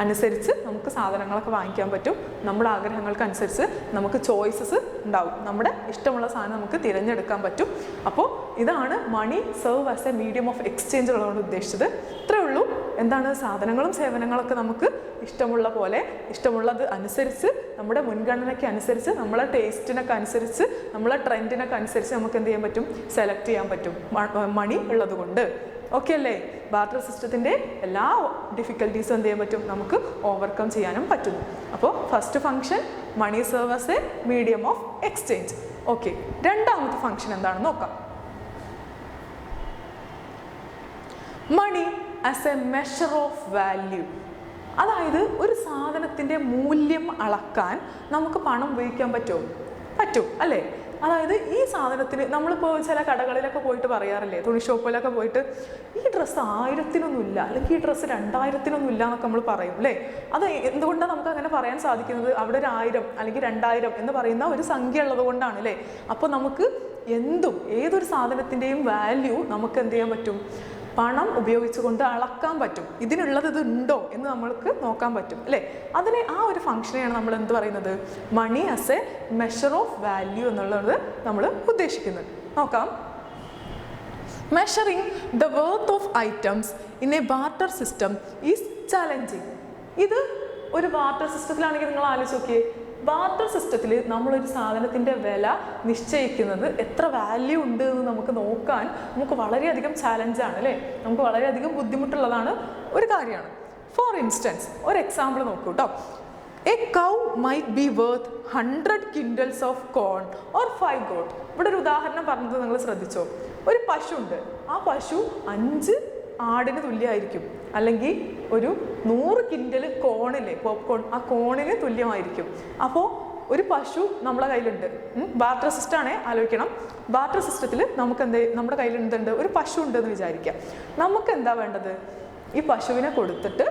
അനുസരിച്ച് നമുക്ക് സാധനങ്ങളൊക്കെ വാങ്ങിക്കാൻ പറ്റും. നമ്മുടെ ആഗ്രഹങ്ങൾക്ക് അനുസരിച്ച് നമുക്ക് ചോയ്സസ് ഉണ്ടാവും. നമ്മുടെ ഇഷ്ടമുള്ള സാധനം നമുക്ക് തിരഞ്ഞെടുക്കാൻ പറ്റും. അപ്പോൾ ഇതാണ് money serve as a medium of exchange ഉള്ളതുകൊണ്ട് ഉദ്ദേശിച്ചത്. ഇത്രയേ ഉള്ളൂ. എന്താണ് സാധനങ്ങളും സേവനങ്ങളൊക്കെ നമുക്ക് ഇഷ്ടമുള്ള പോലെ ഇഷ്ടമുള്ളത് അനുസരിച്ച് നമ്മുടെ മുൻഗണനയ്ക്ക് അനുസരിച്ച് നമ്മളെ ടേസ്റ്റിനൊക്കെ അനുസരിച്ച് നമ്മളെ ട്രെൻഡിനൊക്കെ അനുസരിച്ച് നമുക്ക് എന്ത് ചെയ്യാൻ പറ്റും, സെലക്ട് ചെയ്യാൻ പറ്റും മണി ഉള്ളത് കൊണ്ട്. ഓക്കെ അല്ലേ? ബാർട്ടർ സിസ്റ്റത്തിൻ്റെ എല്ലാ ഡിഫിക്കൽട്ടീസും എന്ത് ചെയ്യാൻ പറ്റും, നമുക്ക് ഓവർകം ചെയ്യാനും പറ്റുന്നു. അപ്പോൾ first function money serve as a medium of exchange. Okay, രണ്ടാമത്തെ ഫംഗ്ഷൻ എന്താണെന്ന് നോക്കാം. Money as a measure of value. അതായത് ഒരു സാധനത്തിൻ്റെ മൂല്യം അളക്കാൻ നമുക്ക് പണം ഉപയോഗിക്കാൻ പറ്റും അല്ലേ? അതായത് ഈ സാധനത്തിന് നമ്മളിപ്പോൾ ചില കടകളിലൊക്കെ പോയിട്ട് പറയാറില്ലേ, തുണി ഷോപ്പിലൊക്കെ പോയിട്ട് ഈ ഡ്രസ്സ് 1000-നൊന്നും ഇല്ല, അല്ലെങ്കിൽ ഈ ഡ്രസ്സ് 2000-നൊന്നും ഇല്ല എന്നൊക്കെ നമ്മൾ പറയും അല്ലേ? അത് എന്തുകൊണ്ടാണ് നമുക്ക് അങ്ങനെ പറയാൻ സാധിക്കുന്നത്? അവിടെ ഒരു 1000 അല്ലെങ്കിൽ 2000 എന്ന് പറയുന്ന ഒരു സംഖ്യ ഉള്ളത് കൊണ്ടാണ് അല്ലേ? അപ്പോൾ നമുക്ക് ഏതൊരു സാധനത്തിൻ്റെയും വാല്യൂ നമുക്ക് എന്ത് ചെയ്യാൻ പറ്റും, പണം ഉപയോഗിച്ചുകൊണ്ട് അളക്കാൻ പറ്റും. ഇതിനുള്ളത് ഇതുണ്ടോ എന്ന് നമ്മൾക്ക് നോക്കാൻ പറ്റും അല്ലേ? അതിനെ ആ ഒരു ഫംഗ്ഷനെയാണ് നമ്മൾ എന്ത് പറയുന്നത്, money as a measure of value എന്നുള്ളത് നമ്മൾ ഉദ്ദേശിക്കുന്നത്. നോക്കാം. Measuring the worth of items in a barter system is challenging. ഇത് ഒരു ബാർട്ടർ സിസ്റ്റത്തിലാണെങ്കിൽ നിങ്ങൾ ആലോചിച്ച് നോക്കിയേ, ബാർട്ടർ സിസ്റ്റത്തിൽ നമ്മളൊരു സാധനത്തിൻ്റെ വില നിശ്ചയിക്കുന്നത് എത്ര വാല്യൂ ഉണ്ട് എന്ന് നമുക്ക് നോക്കാൻ നമുക്ക് വളരെയധികം ചാലഞ്ചാണ് അല്ലേ? നമുക്ക് വളരെയധികം ബുദ്ധിമുട്ടുള്ളതാണ് ഒരു കാര്യമാണ്. ഫോർ ഇൻസ്റ്റൻസ്, ഒരു എക്സാമ്പിൾ നോക്കൂ കേട്ടോ. A cow might be worth 100 quintals of corn or 5 goat. ഇവിടെ ഒരു ഉദാഹരണം പറഞ്ഞത് നിങ്ങൾ ശ്രദ്ധിച്ചോ? ഒരു പശു ഉണ്ട്, ആ പശു 5 ആടിന് തുല്യമായിരിക്കും, അല്ലെങ്കിൽ ഒരു 100 കിൻഡൽ കോണില്ലേ, പോപ്കോൺ, ആ കോണിന് തുല്യമായിരിക്കും. അപ്പോൾ ഒരു പശു നമ്മളെ കയ്യിലുണ്ട്. ബാർട്ടർ സിസ്റ്റമാണേ, ആലോചിക്കണം. ബാർട്ടർ സിസ്റ്റത്തിൽ നമുക്ക് നമ്മുടെ കയ്യിൽ എന്തുണ്ട്, ഒരു പശു ഉണ്ടെന്ന് വിചാരിക്കാം. നമുക്ക് എന്താ വേണ്ടത്, ഈ പശുവിനെ കൊടുത്തിട്ട്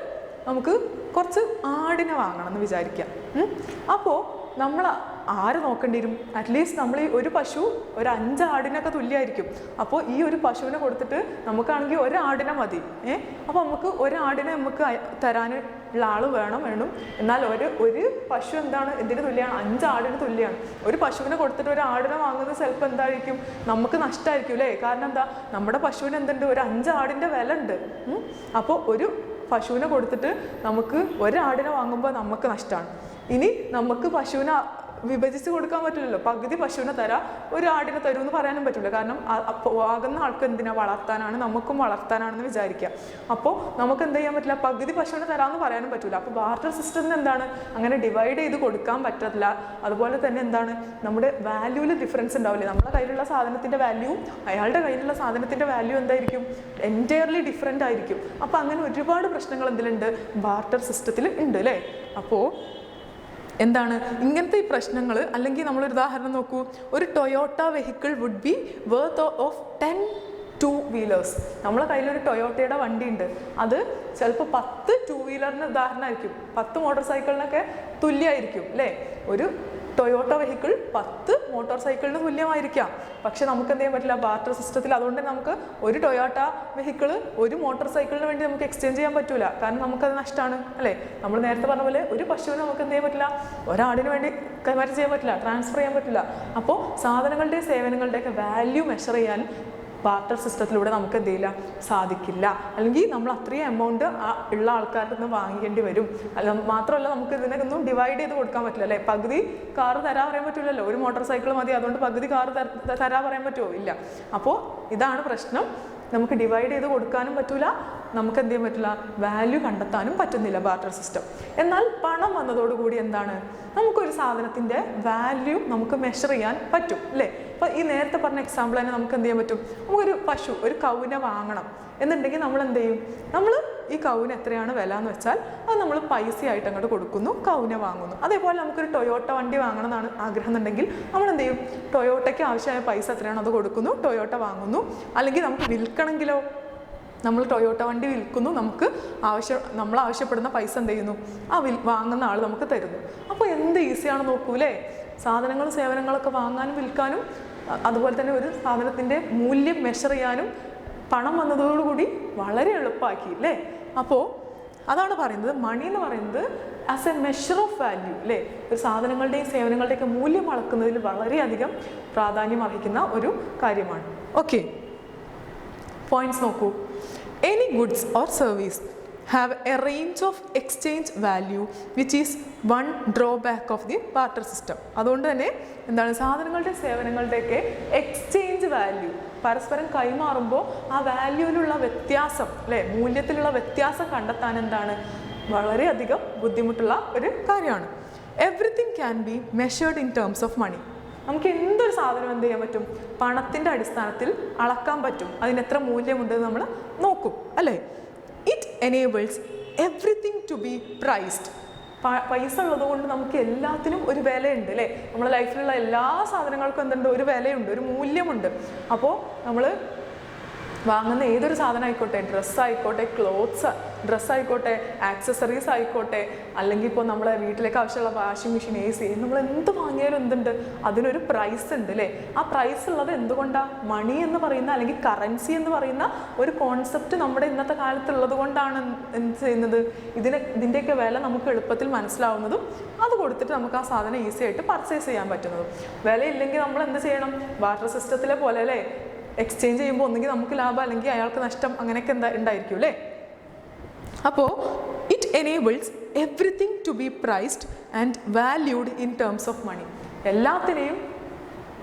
നമുക്ക് കുറച്ച് ആടിനെ വാങ്ങണം എന്ന് വിചാരിക്കാം. അപ്പോൾ നമ്മൾ ആര് നോക്കേണ്ടി വരും? അറ്റ്ലീസ്റ്റ് നമ്മൾ ഈ ഒരു പശു ഒരു 5 ആടിനൊക്കെ തുല്യമായിരിക്കും. അപ്പോൾ ഈ ഒരു പശുവിനെ കൊടുത്തിട്ട് നമുക്കാണെങ്കിൽ ഒരാടിനെ മതി. അപ്പോൾ നമുക്ക് ഒരാടിനെ നമുക്ക് തരാനുള്ള ആൾ വേണം. എന്നാൽ ഒരു പശു എന്തിന് തുല്യമാണ്? 5 ആടിന് തുല്യമാണ്. ഒരു പശുവിനെ കൊടുത്തിട്ട് ഒരു ആടിനെ വാങ്ങുന്നത് ചിലപ്പോൾ എന്തായിരിക്കും, നമുക്ക് നഷ്ടമായിരിക്കും അല്ലേ? കാരണം എന്താ, നമ്മുടെ പശുവിന് എന്തുണ്ട്, ഒരു 5 ആടിൻ്റെ വില ഉണ്ട്. അപ്പോൾ ഒരു പശുവിനെ കൊടുത്തിട്ട് നമുക്ക് ഒരാടിനെ വാങ്ങുമ്പോൾ നമുക്ക് നഷ്ടമാണ്. ഇനി നമുക്ക് പശുവിനെ വിഭജിച്ച് കൊടുക്കാൻ പറ്റില്ലല്ലോ. പകുതി പശുവിനെ തരാം, ഒരു ആടിനെ തരുമെന്ന് പറയാനും പറ്റില്ല. കാരണം ആകുന്ന ആൾക്ക് എന്തിനാ, വളർത്താനാണ്, നമുക്കും വളർത്താനാണെന്ന് വിചാരിക്കുക. അപ്പോൾ നമുക്ക് എന്ത് ചെയ്യാൻ പറ്റില്ല, പകുതി പശുവിനെ തരാമെന്ന് പറയാനും പറ്റില്ല. അപ്പോൾ ബാർട്ടർ സിസ്റ്റത്തിന് എന്താണ്, അങ്ങനെ ഡിവൈഡ് ചെയ്ത് കൊടുക്കാൻ പറ്റില്ല. അതുപോലെ തന്നെ എന്താണ്, നമ്മുടെ വാല്യൂവിൽ ഡിഫറൻസ് ഉണ്ടാവില്ലേ? നമ്മുടെ കയ്യിലുള്ള സാധനത്തിൻ്റെ വാല്യൂ അയാളുടെ കയ്യിലുള്ള സാധനത്തിൻ്റെ വാല്യൂ എന്തായിരിക്കും, എൻറ്റയർലി ഡിഫറെൻ്റ് ആയിരിക്കും. അപ്പോൾ അങ്ങനെ ഒരുപാട് പ്രശ്നങ്ങൾ എന്തിലുണ്ട്, ബാർട്ടർ സിസ്റ്റത്തിൽ ഉണ്ട് അല്ലേ? അപ്പോൾ എന്താണ് ഇങ്ങനത്തെ ഈ പ്രശ്നങ്ങൾ? അല്ലെങ്കിൽ നമ്മളൊരു ഉദാഹരണം നോക്കൂ. ഒരു Toyota vehicle would be worth of 10 2-wheelers. നമ്മളെ കയ്യിലൊരു ടൊയോട്ടയുടെ വണ്ടി ഉണ്ട്, അത് ചിലപ്പോൾ 10 2-wheelerന് ഉദാഹരണമായിരിക്കും, 10 മോട്ടോർ സൈക്കിളിനൊക്കെ തുല്യമായിരിക്കും അല്ലേ? ഒരു ടൊയോട്ട വെഹിക്കിൾ 10 മോട്ടോർ സൈക്കിളിന് തുല്യമായിരിക്കാം. പക്ഷെ നമുക്ക് എന്ത് ചെയ്യാൻ പറ്റില്ല, ബാർട്ടർ സിസ്റ്റത്തിൽ. അതുകൊണ്ട് നമുക്ക് ഒരു ടൊയോട്ട വെഹിക്കിൾ ഒരു മോട്ടോർ സൈക്കിളിന് വേണ്ടി നമുക്ക് എക്സ്ചേഞ്ച് ചെയ്യാൻ പറ്റില്ല. കാരണം നമുക്കത് നഷ്ടമാണ് അല്ലേ? നമ്മൾ നേരത്തെ പറഞ്ഞ പോലെ ഒരു പശുവിന് നമുക്ക് എന്ത് ചെയ്യാൻ പറ്റില്ല, ഒരാടിന് വേണ്ടി കൈമാറ്റം ചെയ്യാൻ പറ്റില്ല, ട്രാൻസ്ഫർ ചെയ്യാൻ പറ്റില്ല. അപ്പോൾ സാധനങ്ങളുടെയും സേവനങ്ങളുടെയൊക്കെ വാല്യൂ മെഷർ ചെയ്യാൻ ബാർട്ടർ സിസ്റ്റത്തിലൂടെ നമുക്ക് എന്ത് ചെയ്യില്ല, സാധിക്കില്ല. അല്ലെങ്കിൽ നമ്മൾ അത്രയും എമൗണ്ട് ഉള്ള ആൾക്കാരുടെ നിന്ന് വാങ്ങിക്കേണ്ടി വരും. മാത്രമല്ല നമുക്ക് ഇതിനൊന്നും ഡിവൈഡ് ചെയ്ത് കൊടുക്കാൻ പറ്റില്ല അല്ലേ? പകുതി കാറ് തരാൻ പറയാൻ പറ്റില്ലല്ലോ, ഒരു മോട്ടോർ സൈക്കിൾ മതി, അതുകൊണ്ട് പകുതി കാറ് തരാൻ പറയാൻ പറ്റുമോ? ഇല്ല. അപ്പോൾ ഇതാണ് പ്രശ്നം. നമുക്ക് ഡിവൈഡ് ചെയ്ത് കൊടുക്കാനും പറ്റില്ല, നമുക്ക് എന്ത് ചെയ്യാൻ പറ്റില്ല, വാല്യൂ കണ്ടെത്താനും പറ്റുന്നില്ല ബാർട്ടർ സിസ്റ്റം. എന്നാൽ പണം വന്നതോടുകൂടി എന്താണ്, നമുക്കൊരു സാധനത്തിൻ്റെ വാല്യൂ നമുക്ക് മെഷർ ചെയ്യാൻ പറ്റും അല്ലേ? അപ്പോൾ ഈ നേരത്തെ പറഞ്ഞ എക്സാമ്പിൾ തന്നെ നമുക്ക് എന്ത് ചെയ്യാൻ പറ്റും, നമുക്കൊരു ഒരു കൗവിനെ വാങ്ങണം എന്നുണ്ടെങ്കിൽ നമ്മൾ എന്ത് ചെയ്യും, നമ്മൾ ഈ കൗവിന് എത്രയാണ് വില എന്ന് വെച്ചാൽ അത് നമ്മൾ പൈസയായിട്ട് അങ്ങോട്ട് കൊടുക്കുന്നു, കൗവിനെ വാങ്ങുന്നു. അതേപോലെ നമുക്കൊരു ടൊയോട്ട വണ്ടി വാങ്ങണം എന്നാണ് ആഗ്രഹം എന്നുണ്ടെങ്കിൽ നമ്മൾ എന്ത് ചെയ്യും, ടൊയോട്ടയ്ക്ക് ആവശ്യമായ പൈസ എത്രയാണോ അത് കൊടുക്കുന്നു, ടൊയോട്ട വാങ്ങുന്നു. അല്ലെങ്കിൽ നമുക്ക് വിൽക്കണമെങ്കിലോ, നമ്മൾ ടൊയോട്ട വണ്ടി വിൽക്കുന്നു, നമ്മൾ ആവശ്യപ്പെടുന്ന പൈസ എന്ത് ചെയ്യുന്നു, വാങ്ങുന്ന ആൾ നമുക്ക് തരുന്നു. അപ്പോൾ എന്ത് ഈസിയാണ് നോക്കൂലേ, സാധനങ്ങളും സേവനങ്ങളൊക്കെ വാങ്ങാനും വിൽക്കാനും, അതുപോലെ തന്നെ ഒരു സാധനത്തിൻ്റെ മൂല്യം മെഷർ ചെയ്യാനും പണം വന്നതോടുകൂടി വളരെ എളുപ്പമാക്കി അല്ലേ? അപ്പോൾ അതാണ് പറയുന്നത്, മണി എന്ന് പറയുന്നത് as a measure of value അല്ലേ? ഒരു സാധനങ്ങളുടെയും സേവനങ്ങളുടെയൊക്കെ മൂല്യം അളക്കുന്നതിൽ വളരെയധികം പ്രാധാന്യം അർഹിക്കുന്ന ഒരു കാര്യമാണ്. ഓക്കെ. പോയിന്റ്സ് നോക്കൂ. Any goods or service have a range of exchange value which is one drawback of the barter system. അതുകൊണ്ട് തന്നെ എന്താണ് സാധനങ്ങളുടെ സേവനങ്ങളുടെയൊക്കെ എക്സ്ചേഞ്ച് വാല്യൂ പരസ്പരം കൈമാറുമ്പോൾ ആ വാല്യൂവിലുള്ള വ്യത്യാസം അല്ലേ, മൂല്യത്തിലുള്ള വ്യത്യാസം കണ്ടെത്താൻ എന്താണ് വളരെയധികം ബുദ്ധിമുട്ടുള്ള ഒരു കാര്യമാണ്. Everything can be measured in terms of money. നമുക്ക് എന്തൊരു സാധനം എന്ത് ചെയ്യാൻ പറ്റും, പണത്തിൻ്റെ അടിസ്ഥാനത്തിൽ അളക്കാൻ പറ്റും, അതിന് എത്ര മൂല്യമുണ്ടെന്ന് നമ്മൾ നോക്കും അല്ലേ. It enables everything to be priced. പൈസ ഉള്ളതുകൊണ്ട് നമുക്ക് എല്ലാത്തിനും ഒരു വിലയുണ്ട് അല്ലേ. നമ്മുടെ ലൈഫിലുള്ള എല്ലാ സാധനങ്ങൾക്കും എന്തുണ്ട്, ഒരു വിലയുണ്ട്, ഒരു മൂല്യമുണ്ട്. അപ്പോൾ നമ്മൾ വാങ്ങുന്ന ഏതൊരു സാധനം ആയിക്കോട്ടെ, ഡ്രസ്സായിക്കോട്ടെ, ഡ്രസ്സ് ആയിക്കോട്ടെ, ആക്സസറീസ് ആയിക്കോട്ടെ, അല്ലെങ്കിൽ ഇപ്പോൾ നമ്മളെ വീട്ടിലേക്ക് ആവശ്യമുള്ള വാഷിംഗ് മെഷീൻ, AC, നമ്മൾ എന്ത് വാങ്ങിയാലും എന്തുണ്ട്, അതിനൊരു പ്രൈസ് ഉണ്ട് അല്ലേ. ആ പ്രൈസ് ഉള്ളത് എന്തുകൊണ്ടാണ്? മണി എന്ന് പറയുന്ന അല്ലെങ്കിൽ കറൻസി എന്ന് പറയുന്ന ഒരു കോൺസെപ്റ്റ് നമ്മുടെ ഇന്നത്തെ കാലത്തുള്ളത് കൊണ്ടാണ് എന്ത് ചെയ്യുന്നത്, ഇതിൻ്റെയൊക്കെ വില നമുക്ക് എളുപ്പത്തിൽ മനസ്സിലാവുന്നതും അത് കൊടുത്തിട്ട് നമുക്ക് ആ സാധനം ഈസി ആയിട്ട് പർച്ചേസ് ചെയ്യാൻ പറ്റുന്നതും. വിലയില്ലെങ്കിൽ നമ്മൾ എന്ത് ചെയ്യണം, ബാർട്ടർ സിസ്റ്റത്തിലെ പോലെ അല്ലേ, എക്സ്ചേഞ്ച് ചെയ്യുമ്പോൾ ഒന്നുകിൽ നമുക്ക് ലാഭം അല്ലെങ്കിൽ അയാൾക്ക് നഷ്ടം, അങ്ങനെയൊക്കെ ഉണ്ടായിരിക്കും അല്ലേ. അപ്പോൾ it enables everything to be priced and valued in terms of money. എല്ലാത്തിനെയും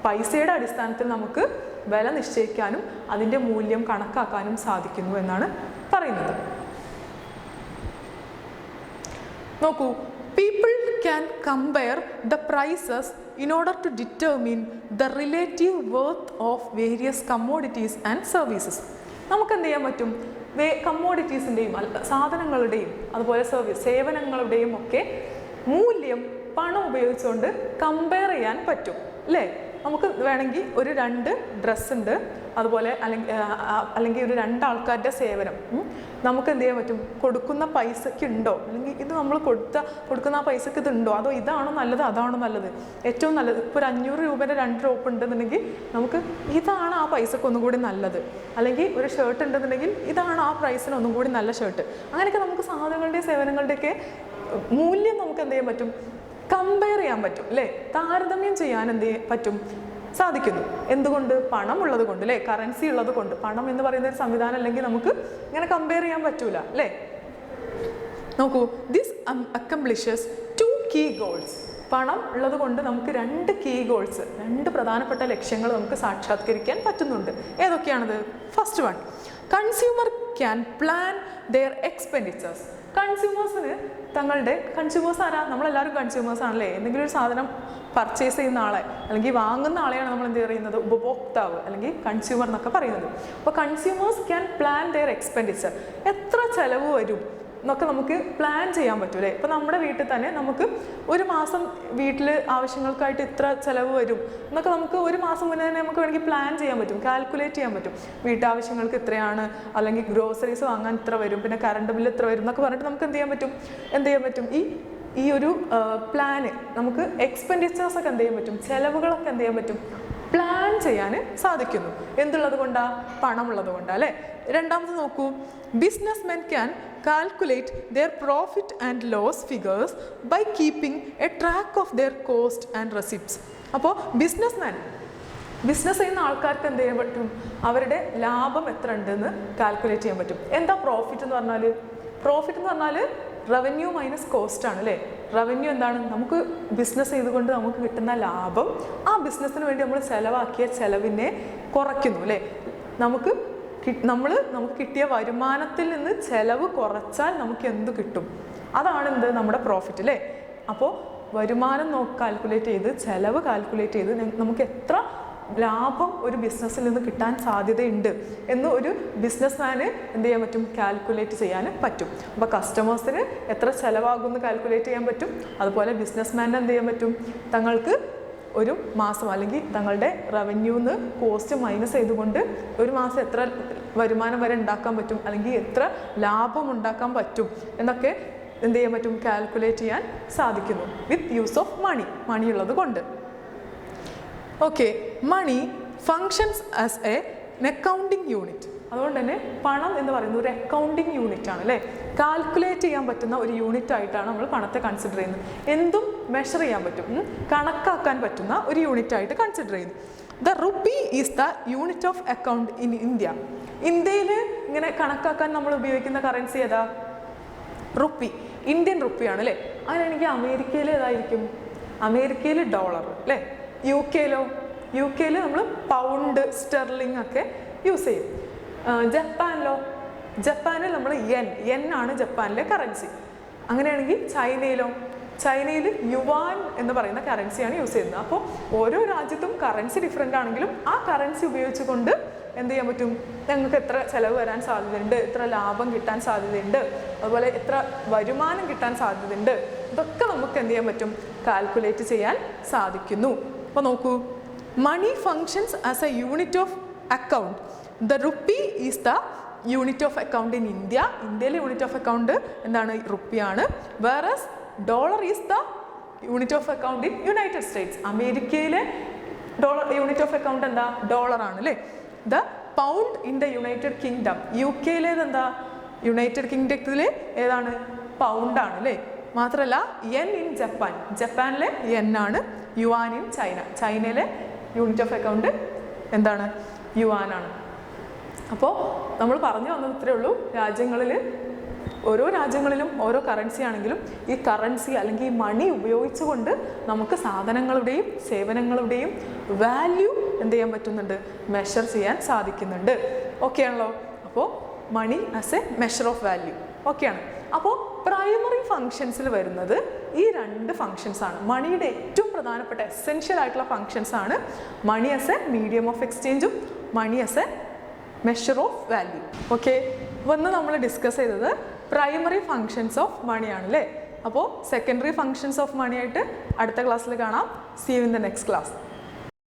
പൈസയുടെ അടിസ്ഥാനത്തിൽ നമുക്ക് വില നിശ്ചയിക്കാനും അതിൻ്റെ മൂല്യം കണക്കാക്കാനും സാധിക്കുന്നു എന്നാണ് പറയുന്നത്. നോക്കൂ, people can compare the prices in order to determine the relative worth of various commodities and services. നമുക്ക് എന്ത് ചെയ്യാൻ പറ്റും, കമ്മോഡിറ്റീസിൻ്റെയും സാധനങ്ങളുടെയും അതുപോലെ സേവനങ്ങളുടെയും ഒക്കെ മൂല്യം പണം ഉപയോഗിച്ചുകൊണ്ട് കമ്പയർ ചെയ്യാൻ പറ്റും അല്ലേ. നമുക്ക് വേണമെങ്കിൽ ഒരു 2 ഡ്രസ്സ് ഉണ്ട്, അതുപോലെ അല്ലെങ്കിൽ ഒരു 2 ആൾക്കാരുടെ സേവനം നമുക്ക് എന്ത് ചെയ്യാൻ പറ്റും, കൊടുക്കുന്ന പൈസയ്ക്ക് ഉണ്ടോ, അല്ലെങ്കിൽ ഇത് നമ്മൾ കൊടുക്കുന്ന ആ പൈസക്ക് ഇതുണ്ടോ, അതോ ഇതാണോ നല്ലത് അതാണോ നല്ലത്, ഏറ്റവും നല്ലത്. ഇപ്പോൾ ഒരു 500 രൂപേൻ്റെ 2 ടോപ്പ് ഉണ്ടെന്നുണ്ടെങ്കിൽ നമുക്ക് ഇതാണ് ആ പൈസക്ക് ഒന്നും കൂടി നല്ലത്, അല്ലെങ്കിൽ ഒരു ഷർട്ട് ഉണ്ടെന്നുണ്ടെങ്കിൽ ഇതാണ് ആ പ്രൈസിന് ഒന്നും കൂടി നല്ല ഷർട്ട്. അങ്ങനെയൊക്കെ നമുക്ക് സാധനങ്ങളുടെയും സേവനങ്ങളുടെയൊക്കെ മൂല്യം നമുക്ക് എന്ത് ചെയ്യാൻ പറ്റും, കമ്പയർ ചെയ്യാൻ പറ്റും അല്ലേ, താരതമ്യം ചെയ്യാൻ എന്ത് പറ്റും, സാധിക്കുന്നു. എന്തുകൊണ്ട്? പണം ഉള്ളത് കൊണ്ട് അല്ലേ, കറൻസി ഉള്ളത് കൊണ്ട്. പണം എന്ന് പറയുന്ന ഒരു സംവിധാനം അല്ലെങ്കിൽ നമുക്ക് ഇങ്ങനെ കമ്പയർ ചെയ്യാൻ പറ്റൂല അല്ലേ. നോക്കൂ, ദിസ് അക്കംപ്ലിഷസ് 2 key goals. പണം ഉള്ളത് കൊണ്ട് നമുക്ക് 2 key goals, 2 പ്രധാനപ്പെട്ട ലക്ഷ്യങ്ങൾ നമുക്ക് സാക്ഷാത്കരിക്കാൻ പറ്റുന്നുണ്ട്. ഏതൊക്കെയാണത്? First one, consumer can plan their expenditures. Consumers ആരാ? നമ്മളെല്ലാവരും കൺസ്യൂമേഴ്സ് ആണല്ലേ. എന്തെങ്കിലും ഒരു സാധനം പർച്ചേസ് ചെയ്യുന്ന ആളെ അല്ലെങ്കിൽ വാങ്ങുന്ന ആളെയാണ് നമ്മൾ എന്ത് പറയുന്നത്, ഉപഭോക്താവ് അല്ലെങ്കിൽ കൺസ്യൂമർ എന്നൊക്കെ പറയുന്നത്. അപ്പോൾ consumers can plan their expenditure. എത്ര ചിലവ് വരും എന്നൊക്കെ നമുക്ക് പ്ലാൻ ചെയ്യാൻ പറ്റും അല്ലേ. ഇപ്പോൾ നമ്മുടെ വീട്ടിൽ തന്നെ നമുക്ക് ഒരു മാസം വീട്ടിൽ ആവശ്യങ്ങൾക്കായിട്ട് ഇത്ര ചിലവ് വരും എന്നൊക്കെ നമുക്ക് ഒരു മാസം മുന്നേ തന്നെ നമുക്ക് വേണമെങ്കിൽ പ്ലാൻ ചെയ്യാൻ പറ്റും, കാൽക്കുലേറ്റ് ചെയ്യാൻ പറ്റും. വീട്ടാവശ്യങ്ങൾക്ക് ഇത്രയാണ്, അല്ലെങ്കിൽ ഗ്രോസറീസ് വാങ്ങാൻ ഇത്ര വരും, പിന്നെ കറണ്ട് ബില്ല് ഇത്ര വരും എന്നൊക്കെ പറഞ്ഞിട്ട് നമുക്ക് എന്ത് ചെയ്യാൻ പറ്റും ഈ ഒരു പ്ലാന് നമുക്ക് എക്സ്പെൻഡിച്ചേഴ്സ് ഒക്കെ എന്ത് ചെയ്യാൻ പറ്റും, ചിലവുകളൊക്കെ എന്ത് ചെയ്യാൻ പറ്റും, പ്ലാൻ ചെയ്യാൻ സാധിക്കുന്നു. എന്തുള്ളത് കൊണ്ടാണ്? പണമുള്ളത് കൊണ്ടാണ് അല്ലേ. രണ്ടാമത് നോക്കൂ, business men can calculate their profit and loss figures by keeping a track of their cost and receipts. അപ്പോൾ ബിസിനസ് ചെയ്യുന്ന ആൾക്കാർക്ക് എന്ത് ചെയ്യാൻ പറ്റും, അവരുടെ ലാഭം എത്ര ഉണ്ടെന്ന് കാൽക്കുലേറ്റ് ചെയ്യാൻ പറ്റും. എന്താ പ്രോഫിറ്റ് എന്ന് പറഞ്ഞാൽ? പ്രോഫിറ്റ് എന്ന് പറഞ്ഞാൽ റവന്യൂ മൈനസ് കോസ്റ്റ് ആണ് അല്ലേ. റവന്യൂ എന്താണ്? നമുക്ക് ബിസിനസ് ചെയ്തുകൊണ്ട് നമുക്ക് കിട്ടുന്ന ലാഭം ആ ബിസിനസ്സിന് വേണ്ടി നമ്മൾ ചിലവാക്കിയ ചിലവിനെ കുറയ്ക്കുന്നു അല്ലേ. നമുക്ക് കിട്ടിയ വരുമാനത്തിൽ നിന്ന് ചിലവ് കുറച്ചാൽ നമുക്ക് എന്ത് കിട്ടും, അതാണ് എന്ത്, നമ്മുടെ പ്രോഫിറ്റ് അല്ലേ. അപ്പോൾ വരുമാനം കാൽക്കുലേറ്റ് ചെയ്ത് ചിലവ് കാൽക്കുലേറ്റ് ചെയ്ത് നമുക്ക് എത്ര ലാഭം ഒരു ബിസിനസ്സിൽ നിന്ന് കിട്ടാൻ സാധ്യതയുണ്ട് എന്ന് ഒരു ബിസിനസ്മാന് എന്ത് ചെയ്യാൻ പറ്റും, കാൽക്കുലേറ്റ് ചെയ്യാൻ പറ്റും. അപ്പോൾ കസ്റ്റമേഴ്സിന് എത്ര ചിലവാകുമെന്ന് കാൽക്കുലേറ്റ് ചെയ്യാൻ പറ്റും. അതുപോലെ ബിസിനസ്മാന് എന്ത് ചെയ്യാൻ പറ്റും, തങ്ങൾക്ക് ഒരു മാസം അല്ലെങ്കിൽ തങ്ങളുടെ റവന്യൂന്ന് കോസ്റ്റ് മൈനസ് ചെയ്തുകൊണ്ട് ഒരു മാസം എത്ര വരുമാനം വരെ ഉണ്ടാക്കാൻ പറ്റും, അല്ലെങ്കിൽ എത്ര ലാഭം ഉണ്ടാക്കാൻ പറ്റും എന്നൊക്കെ എന്ത് ചെയ്യാൻ പറ്റും, കാൽക്കുലേറ്റ് ചെയ്യാൻ സാധിക്കുന്നു വിത്ത് യൂസ് ഓഫ് മണി ഉള്ളത് കൊണ്ട്. Okay, money functions as an accounting unit. അതുകൊണ്ട് തന്നെ പണം എന്ന് പറയുന്നത് ഒരു അക്കൗണ്ടിങ് യൂണിറ്റ് ആണ് അല്ലേ. കാൽക്കുലേറ്റ് ചെയ്യാൻ പറ്റുന്ന ഒരു യൂണിറ്റ് ആയിട്ടാണ് നമ്മൾ പണത്തെ കൺസിഡർ ചെയ്യുന്നത്. എന്തും മെഷർ ചെയ്യാൻ പറ്റും, കണക്കാക്കാൻ പറ്റുന്ന ഒരു യൂണിറ്റ് ആയിട്ട് കൺസിഡർ ചെയ്യുന്നു. The rupee is the unit of account in India. ഇന്ത്യയിൽ ഇങ്ങനെ കണക്കാക്കാൻ നമ്മൾ ഉപയോഗിക്കുന്ന കറൻസി ഏതാ? റുപ്പി, ഇന്ത്യൻ റുപ്പിയാണ് അല്ലേ. അങ്ങനെയാണെങ്കിൽ അമേരിക്കയിൽ ഏതായിരിക്കും? അമേരിക്കയിൽ ഡോളർ അല്ലേ. യു കെയിൽ നമ്മൾ പൗണ്ട്, സ്റ്റെർലിംഗ് ഒക്കെ യൂസ് ചെയ്യും. ജപ്പാനിൽ നമ്മൾ യെൻ ആണ് ജപ്പാനിലെ കറൻസി. അങ്ങനെയാണെങ്കിൽ ചൈനയിൽ യുവാൻ എന്ന് പറയുന്ന കറൻസിയാണ് യൂസ് ചെയ്യുന്നത്. അപ്പോൾ ഓരോ രാജ്യത്തും കറൻസി ഡിഫറെൻ്റ് ആണെങ്കിലും ആ കറൻസി ഉപയോഗിച്ചുകൊണ്ട് എന്ത് ചെയ്യാൻ പറ്റും? ഞങ്ങൾക്ക് എത്ര ചിലവ് വരാൻ സാധ്യതയുണ്ട്, എത്ര ലാഭം കിട്ടാൻ സാധ്യതയുണ്ട്, അതുപോലെ എത്ര വരുമാനം കിട്ടാൻ സാധ്യതയുണ്ട്, ഇതൊക്കെ നമുക്ക് എന്ത് ചെയ്യാൻ പറ്റും? കാൽക്കുലേറ്റ് ചെയ്യാൻ സാധിക്കുന്നു. അപ്പോൾ നോക്കൂ, money functions as a unit of account. The rupee is the unit of account in India. ഇന്ത്യയിലെ യൂണിറ്റ് ഓഫ് അക്കൗണ്ട് എന്താണ്? റുപ്പിയാണ്. Whereas dollar is the unit of account in United States. അമേരിക്കയിലെ യൂണിറ്റ് ഓഫ് അക്കൗണ്ട് എന്താ? ഡോളറാണ് അല്ലേ. The pound in the United Kingdom. U കെയിലേത് എന്താ? യുണൈറ്റഡ് കിങ്ഡത്തിൽ ഏതാണ്? പൗണ്ടാണ് അല്ലേ. മാത്രമല്ല യെൻ ഇൻ ജപ്പാനിലെ യെൻ ആണ്. യുവാൻ ഇൻ ചൈനയിലെ യൂണിറ്റ് ഓഫ് അക്കൗണ്ട് എന്താണ്? യുവാനാണ്. അപ്പോൾ നമ്മൾ പറഞ്ഞു വന്നത് ഇത്രയേ ഉള്ളൂ. ഓരോ രാജ്യങ്ങളിലും ഓരോ കറൻസി ആണെങ്കിലും ഈ കറൻസി അല്ലെങ്കിൽ ഈ മണി ഉപയോഗിച്ചുകൊണ്ട് നമുക്ക് സാധനങ്ങളുടെയും സേവനങ്ങളുടെയും വാല്യൂ എന്ത് ചെയ്യാൻ പറ്റുന്നുണ്ട്? മെഷർ ചെയ്യാൻ സാധിക്കുന്നുണ്ട്. ഓക്കെ ആണല്ലോ. അപ്പോൾ money as a measure of value ഓക്കെയാണ്. അപ്പോൾ പ്രൈമറി ഫങ്ഷൻസിൽ വരുന്നത് ഈ രണ്ട് ഫങ്ഷൻസ് ആണ്. മണിയുടെ ഏറ്റവും പ്രധാനപ്പെട്ട എസെൻഷ്യൽ ആയിട്ടുള്ള ഫങ്ഷൻസ് ആണ് money as a medium of എക്സ്ചേഞ്ചും money as a measure of value. Okay, വന്ന് നമ്മൾ ഡിസ്കസ് ചെയ്തത് പ്രൈമറി ഫങ്ഷൻസ് ഓഫ് മണിയാണ് അല്ലേ. അപ്പോൾ സെക്കൻഡറി ഫങ്ഷൻസ് ഓഫ് മണി ആയിട്ട് അടുത്ത ക്ലാസ്സിൽ കാണാം. See you in the next class.